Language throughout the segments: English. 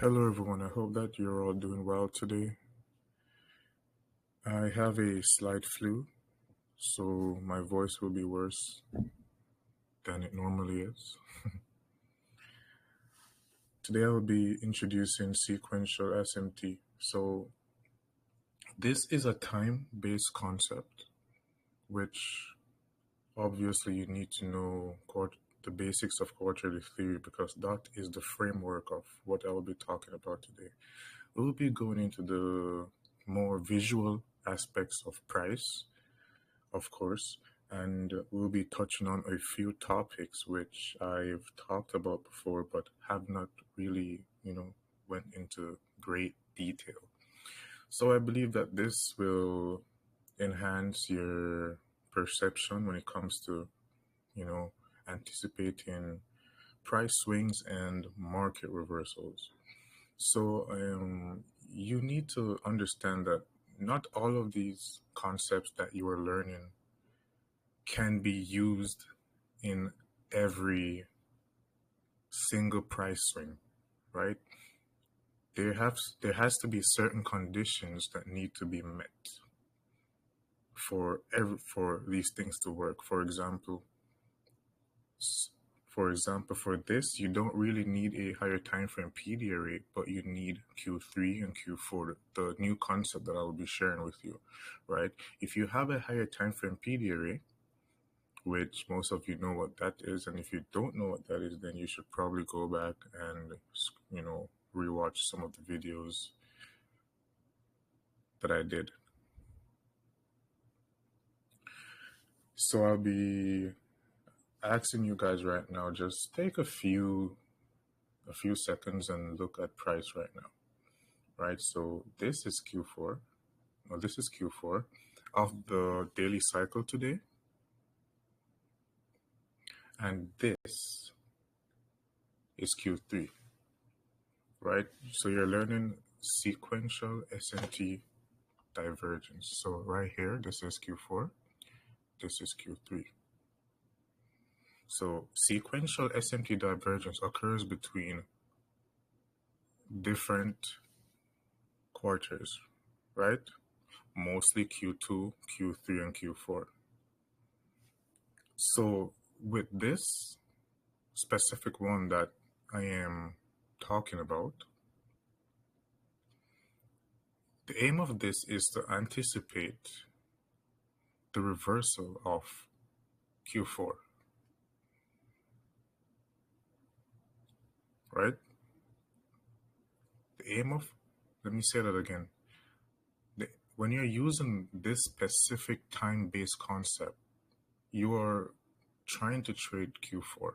Hello, everyone. I hope that you're all doing well today. I have a slight flu, so my voice will be worse than it normally is. Today, I will be introducing sequential SMT. So, this is a time based concept, which obviously you need to know the basics of quarterly theory because that is the framework of what I will be talking about today. We'll be going into the more visual aspects of price, of course, and we'll be touching on a few topics which I've talked about before but have not really, went into great detail. So I believe that this will enhance your perception when it comes to, you know, anticipating price swings and market reversals. So you need to understand that not all of these concepts that you are learning can be used in every single price swing, right? There has to be certain conditions that need to be met for these things to work. S- for this, you don't really need a higher time frame PD rate, but you need Q3 and Q4, the new concept that I will be sharing with you, right? If you have a higher time frame PD rate, which most of you know what that is, and if you don't know what that is, then you should probably go back and rewatch some of the videos that I did. So I'll be asking you guys right now, just take a few seconds and look at price right now, right? So this is Q4. Well, this is Q4 of the daily cycle today, and this is Q3, right? So you're learning sequential SMT divergence. So right here, this is Q4, this is Q3. So sequential SMT divergence occurs between different quarters, right? Mostly Q2, Q3, and Q4. So with this specific one that I am talking about, the aim of this is to anticipate the reversal of Q4, right? The aim of, let me say that again. When you're using this specific time-based concept, you are trying to trade Q4,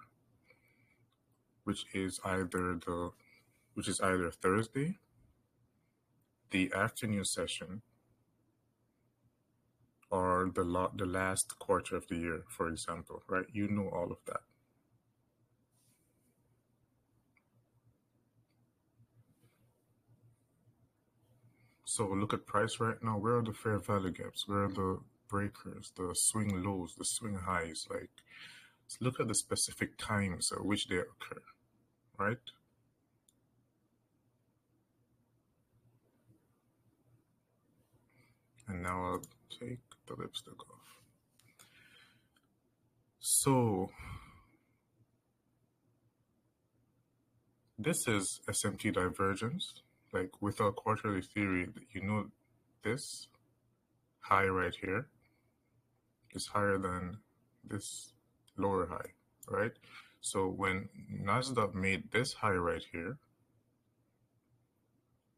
which is either Thursday, the afternoon session, or the last quarter of the year, for example, right? You know all of that. So look at price right now. Where are the fair value gaps? Where are the breakers, the swing lows, the swing highs? Like, look at the specific times at which they occur, right? And now I'll take the lipstick off. So this is SMT divergence. Like with our quarterly theory, you know this high right here is higher than this lower high, right? So when Nasdaq made this high right here,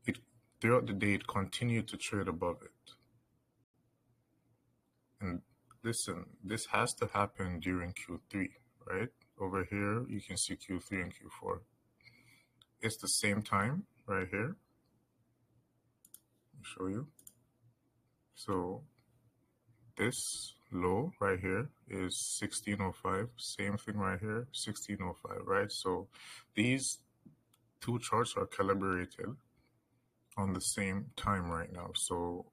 it throughout the day it continued to trade above it. And listen, this has to happen during Q3, right? Over here you can see Q3 and Q4. It's the same time right here. Let me show you. So this low right here is 1605. Same thing right here, 1605, right? So these two charts are calibrated on the same time right now. So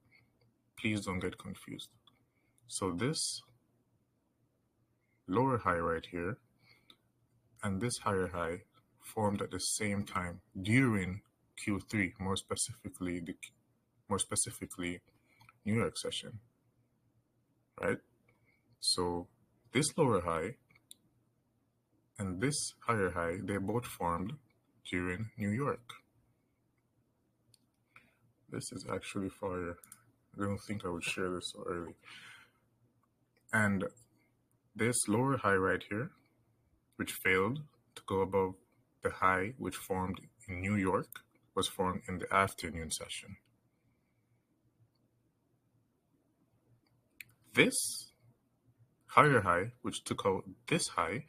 please don't get confused. So this lower high right here and this higher high formed at the same time during Q3, more specifically New York session, right? So this lower high and this higher high, they both formed during New York. This is actually fire. I don't think I would share this so early. And this lower high right here, which failed to go above the high which formed in New York, was formed in the afternoon session. This higher high, which took out this high,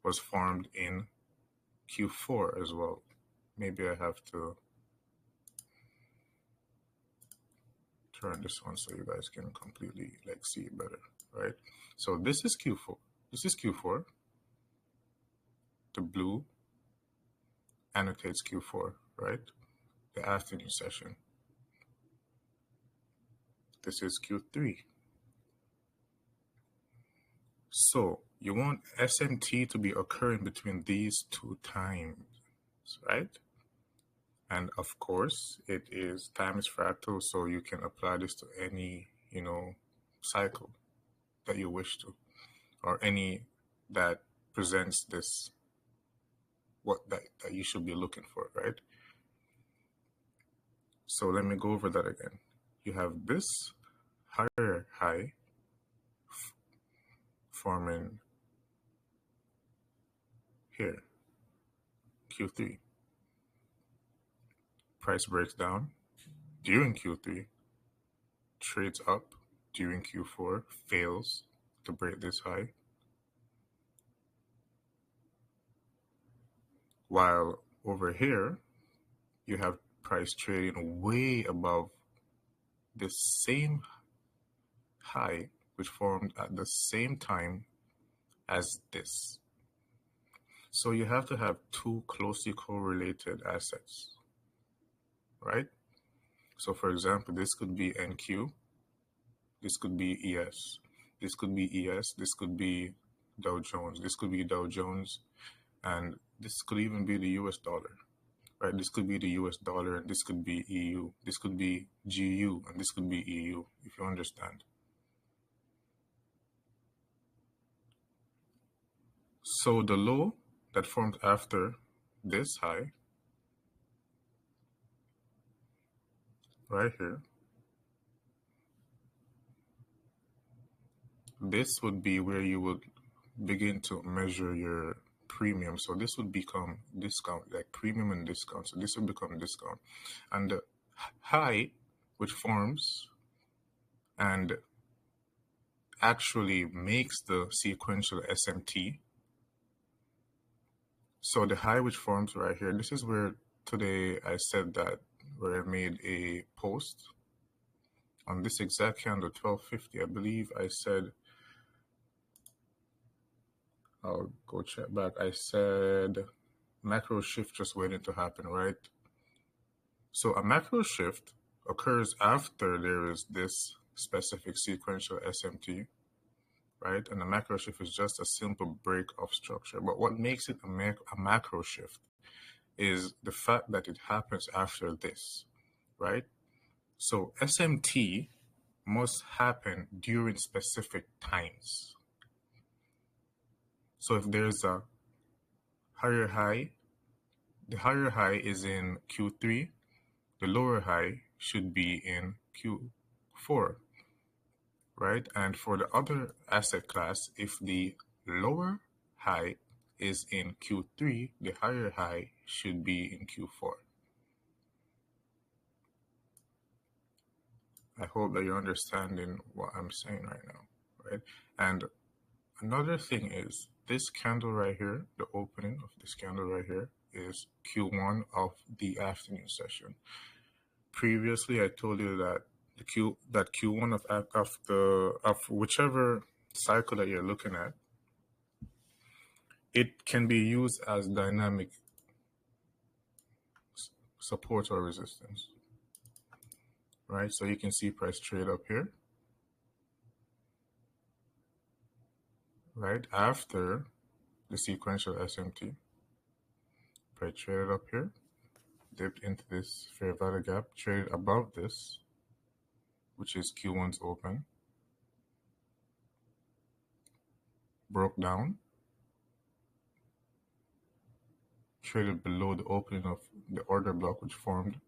was formed in Q4 as well. Maybe I have to turn this on so you guys can completely see it better, right? So this is Q4. This is Q4. The blue annotates Q4, right? The afternoon session. This is Q3. So you want SMT to be occurring between these two times, right? And of course, it is time is fractal, so you can apply this to any, cycle that you wish to, or any that presents this, that you should be looking for, right? So let me go over that again. You have this higher high forming here, Q3. Price breaks down during Q3, trades up during Q4, fails to break this high. While over here, you have price trading way above this same high, which formed at the same time as this. So you have to have two closely correlated assets, right? So for example, this could be NQ, this could be ES, this could be ES, this could be Dow Jones, this could be Dow Jones, and this could even be the US dollar, right? This could be the US dollar, and this could be EU, this could be GU, and this could be EU, if you understand. So the low that formed after this high, right here, this would be where you would begin to measure your premium. So this would become discount, like premium and discount. So this would become discount. And the high, which forms and actually makes the sequential SMT. So the high which forms right here, this is where today I said that, where I made a post on this exact candle, 1250. I believe I said, I'll go check back. I said macro shift just waiting to happen, right? So a macro shift occurs after there is this specific sequential SMT, right? And a macro shift is just a simple break of structure. But what makes it a macro shift is the fact that it happens after this, right? So SMT must happen during specific times. So if there's a higher high, the higher high is in Q3, the lower high should be in Q4, right? And for the other asset class, if the lower high is in Q3, the higher high should be in Q4. I hope that you're understanding what I'm saying right now, right? And another thing is this candle right here, the opening of this candle right here is Q1 of the afternoon session. Previously, I told you that Q1 of whichever cycle that you're looking at, it can be used as dynamic support or resistance, right? So you can see price trade up here, right? After the sequential SMT, price traded up here. dipped into this fair value gap, traded above this, which is Q1's open, broke down, traded below the opening of the order block, which formed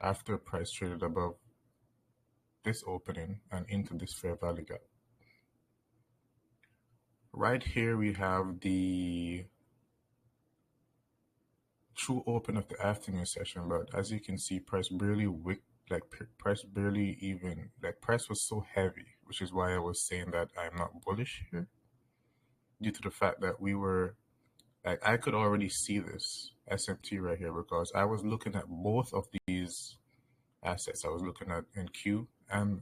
after price traded above this opening and into this fair value gap. Right here we have the true open of the afternoon session, but as you can see, price barely wick, price barely even, price was so heavy, which is why I was saying that I'm not bullish here, due to the fact that we were, I could already see this SMT right here because I was looking at both of these assets. I was looking at NQ and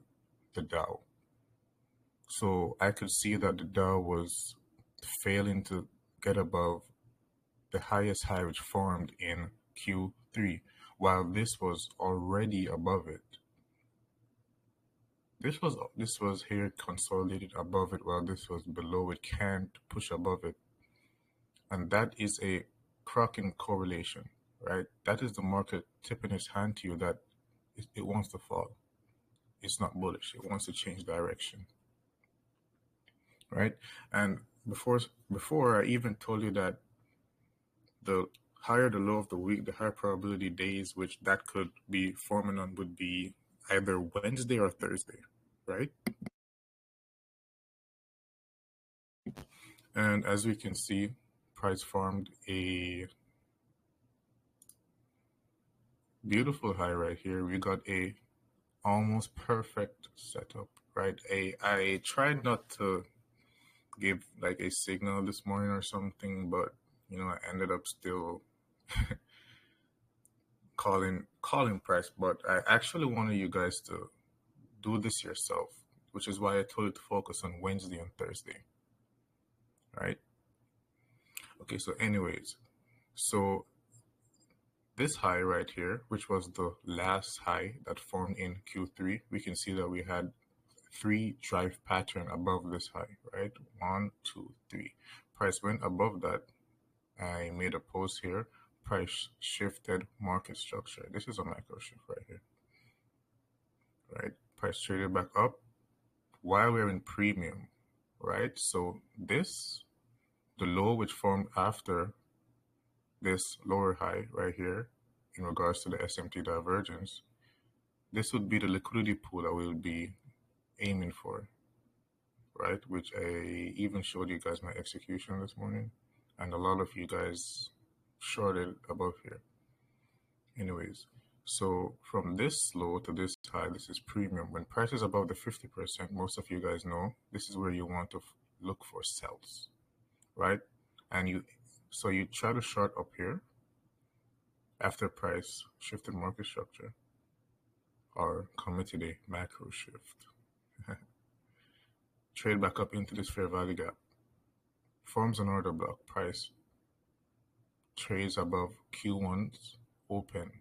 the Dow. So I could see that the Dow was failing to get above the highest high which formed in Q3, while this was already above it. This was here consolidated above it, while this was below it, can't push above it. And that is a cracking correlation, right? That is the market tipping its hand to you that it wants to fall. It's not bullish. It wants to change direction, right? And before I even told you that the higher the low of the week, the higher probability days which that could be forming on would be either Wednesday or Thursday, right? And as we can see, price formed a beautiful high right here. We got a almost perfect setup, right? I tried not to give like a signal this morning or something, but you know, I ended up still calling price. But I actually wanted you guys to do this yourself, which is why I told you to focus on Wednesday and Thursday, right? Okay, so anyways, so this high right here, which was the last high that formed in Q3, we can see that we had 3 drive pattern above this high, right? 1, 2, 3. Price went above that. I made a post here. Price shifted market structure. This is a micro shift right here, right? Price traded back up while we're in premium, right? So this, the low which formed after this lower high right here in regards to the SMT divergence, this would be the liquidity pool that we'll be aiming for, right? Which I even showed you guys my execution this morning, and a lot of you guys shorted above here. Anyways, so from this low to this high, this is premium. When price is above the 50%, most of you guys know this is where you want to look for sells, right? And you try to short up here after price shifted market structure or committed a macro shift. Trade back up into this fair value gap, forms an order block, price trades above Q1's open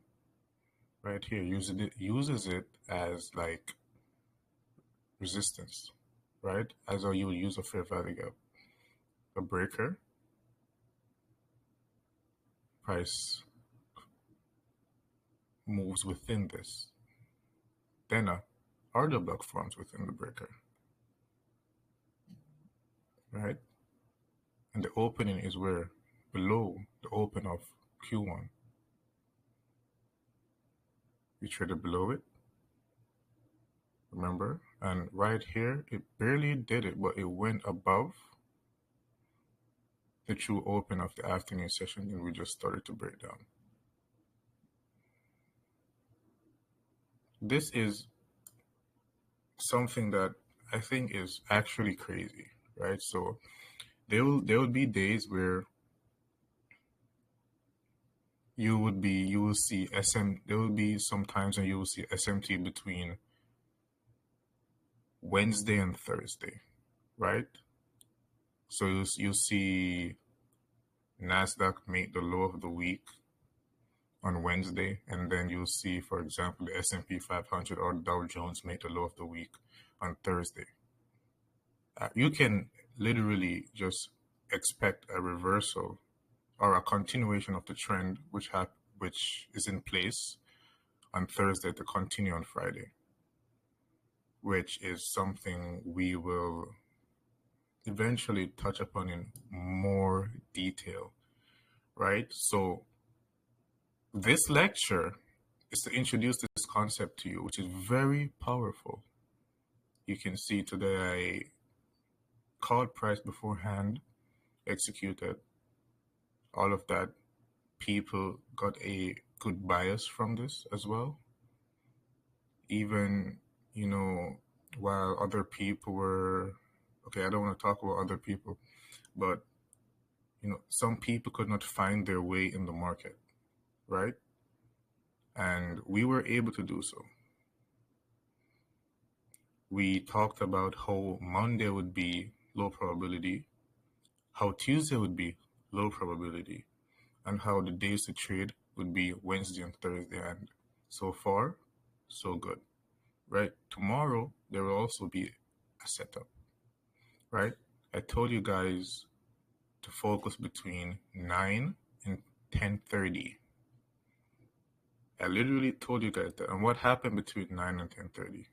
right here, uses it as like resistance, right? As how you would use a fair value gap. A breaker, price moves within this. Then a order block forms within the breaker, right? And the opening is where below the open of Q1. We traded below it, remember? And right here, it barely did it, but it went above the true open of the afternoon session, and we just started to break down. This is something that I think is actually crazy, right? So there will be days where there will be some times when you will see SMT between Wednesday and Thursday, right? So you'll see NASDAQ make the low of the week on Wednesday, and then you'll see, for example, the S&P 500 or Dow Jones make the low of the week on Thursday. You can literally just expect a reversal or a continuation of the trend which which is in place on Thursday to continue on Friday, which is something we will eventually touch upon in more detail, right? So this lecture is to introduce this concept to you, which is very powerful. You can see today I called price beforehand, executed, all of that. People got a good bias from this as well. Even, while other people were, okay, I don't want to talk about other people, but, some people could not find their way in the market, right? And we were able to do so. We talked about how Monday would be low probability, how Tuesday would be low probability, and how the days to trade would be Wednesday and Thursday. And so far, so good, right? Tomorrow, there will also be a setup, right? I told you guys to focus between 9 and 10:30. I literally told you guys that. And what happened between 9 and 10:30?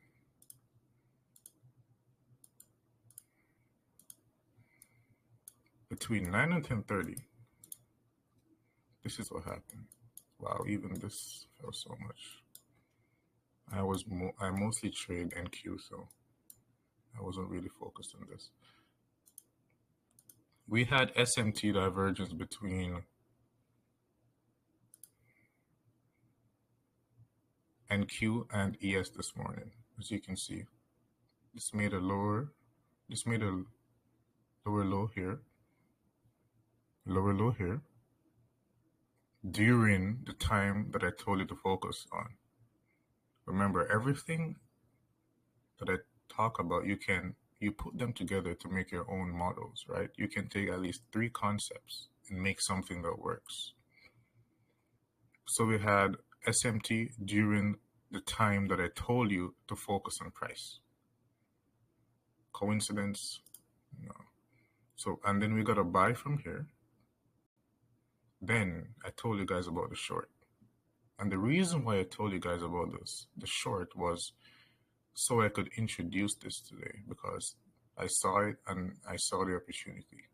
Between 9 and 10:30, this is what happened. Wow, even this fell so much. I mostly trade NQ, so I wasn't really focused on this. We had SMT divergence between NQ and ES this morning. As you can see, this made a lower low here, lower low here, during the time that I told you to focus on. Remember, everything that I talk about, you put them together to make your own models, right? You can take at least 3 concepts and make something that works. So we had SMT during the time that I told you to focus on price. Coincidence? No. So, and then we got a buy from here. Then I told you guys about the short. And the reason why I told you guys about the short, was so I could introduce this today, because I saw it and I saw the opportunity.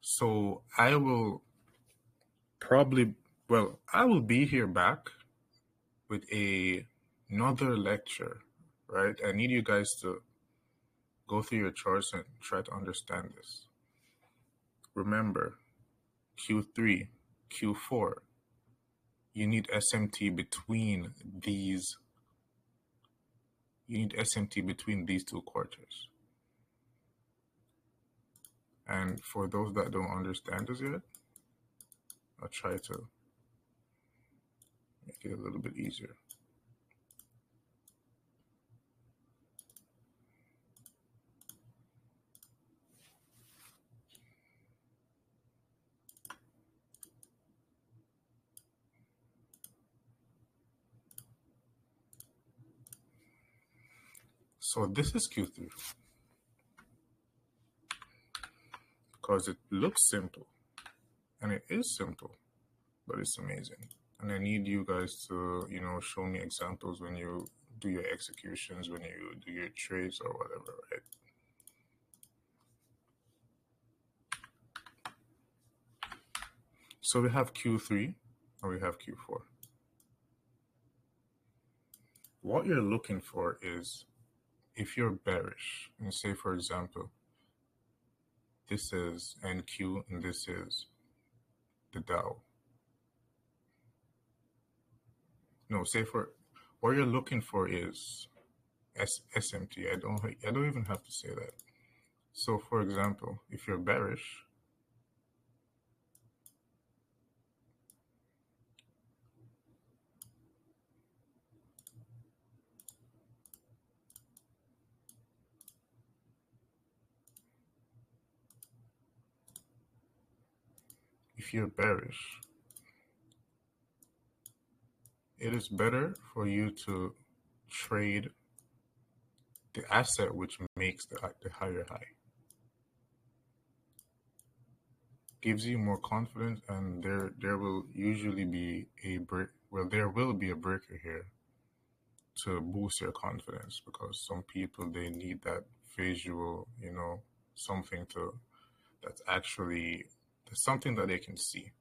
So I will be here back with another lecture, right? I need you guys to go through your charts and try to understand this. Remember, Q3, Q4, you need SMT between these. You need SMT between these 2 quarters. And for those that don't understand this yet, I'll try to make it a little bit easier. So this is Q3, because it looks simple, and it is simple, but it's amazing. And I need you guys to, show me examples when you do your executions, when you do your trades or whatever, right? So we have Q3 and we have Q4. What you're looking for is, if you're bearish, and say, for example, this is NQ and this is the Dow. No, say for what you're looking for is SMT. I don't even have to say that. So for example, if you're bearish, it is better for you to trade the asset which makes the higher high. gives you more confidence, and there will usually be a break. Well, there will be a breaker here to boost your confidence, because some people, they need that visual, something to that's actually that's something that they can see.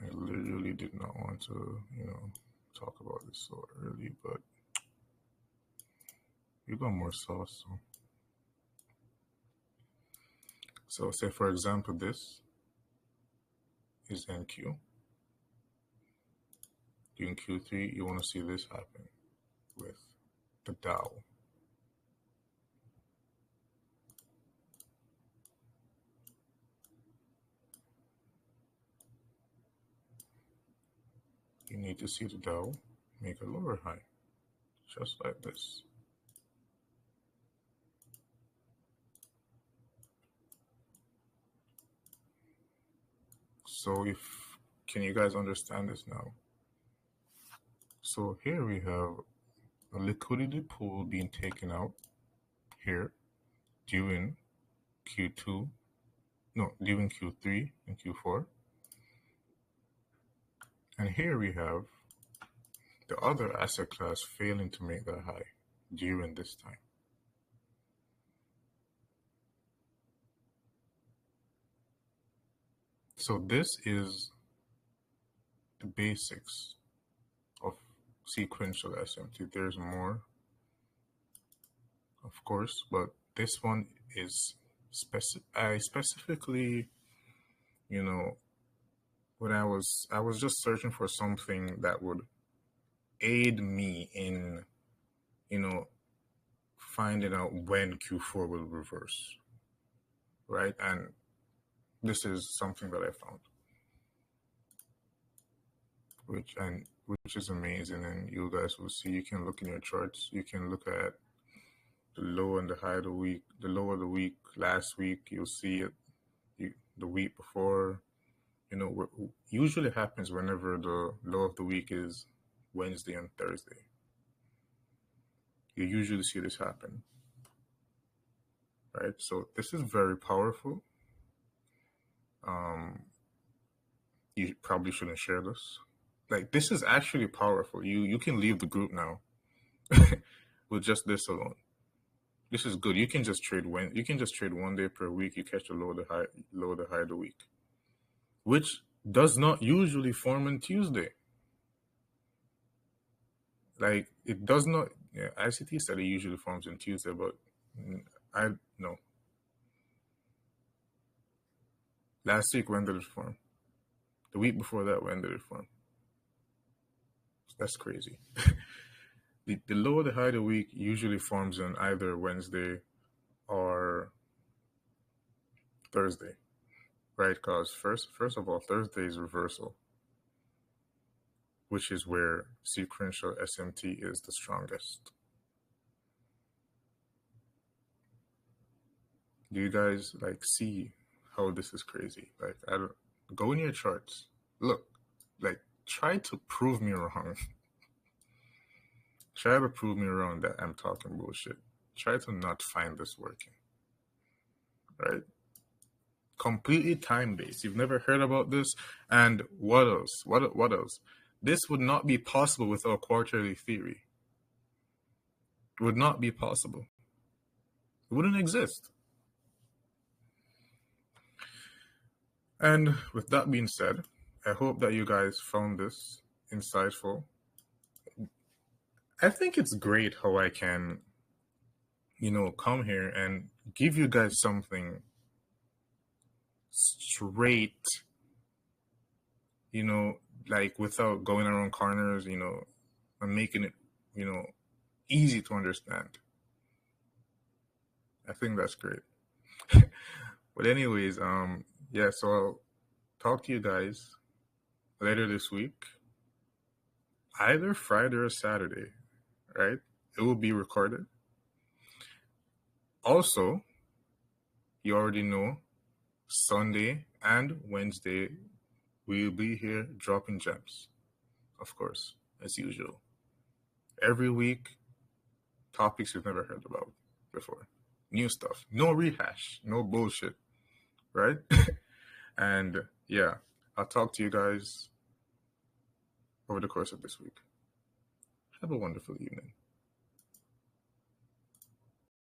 I literally did not want to, talk about this so early, but you got more sauce. So say for example, this is NQ. During Q3, you want to see this happen with the Dow. You need to see the Dow make a lower high, just like this. So can you guys understand this now? So here we have a liquidity pool being taken out here during Q2, no, during Q3 and Q4. And here we have the other asset class failing to make that high during this time. So this is the basics of sequential SMT. There's more, of course, but this one is I specifically, when I was just searching for something that would aid me in, finding out when Q4 will reverse, right? And this is something that I found, which is amazing. And you guys will see, you can look in your charts, you can look at the low and the high of the week, the low of the week, last week, you'll see it the week before. What usually happens whenever the low of the week is Wednesday and Thursday. You usually see this happen, right? So this is very powerful. You probably shouldn't share this. Like, this is actually powerful. You can leave the group now with just this alone. This is good. You can just trade one day per week. You catch the low of the high of the week, which does not usually form on Tuesday. Like, it does not. Yeah, ICT said it usually forms on Tuesday, but I no. Last week, when did it form? The week before that, when did it form? That's crazy. The low of the high of the week usually forms on either Wednesday or Thursday, right? Because first of all, Thursday is reversal, which is where sequential SMT is the strongest. Do you guys see how this is crazy? Go in your charts, look, try to prove me wrong. Try to prove me wrong that I'm talking bullshit. Try to not find this working, right? Completely time-based. You've never heard about this. And what else? What else? This would not be possible without quarterly theory. It would not be possible. It wouldn't exist. And with that being said, I hope that you guys found this insightful. I think it's great how I can, come here and give you guys something straight, without going around corners, and making it, easy to understand. I think that's great. But anyways, yeah, so I'll talk to you guys later this week, either Friday or Saturday, right? It will be recorded. Also, you already know, Sunday and Wednesday, we'll be here dropping gems, of course, as usual. Every week, topics you've never heard about before. new stuff. No rehash, no bullshit, right? And yeah, I'll talk to you guys over the course of this week. Have a wonderful evening.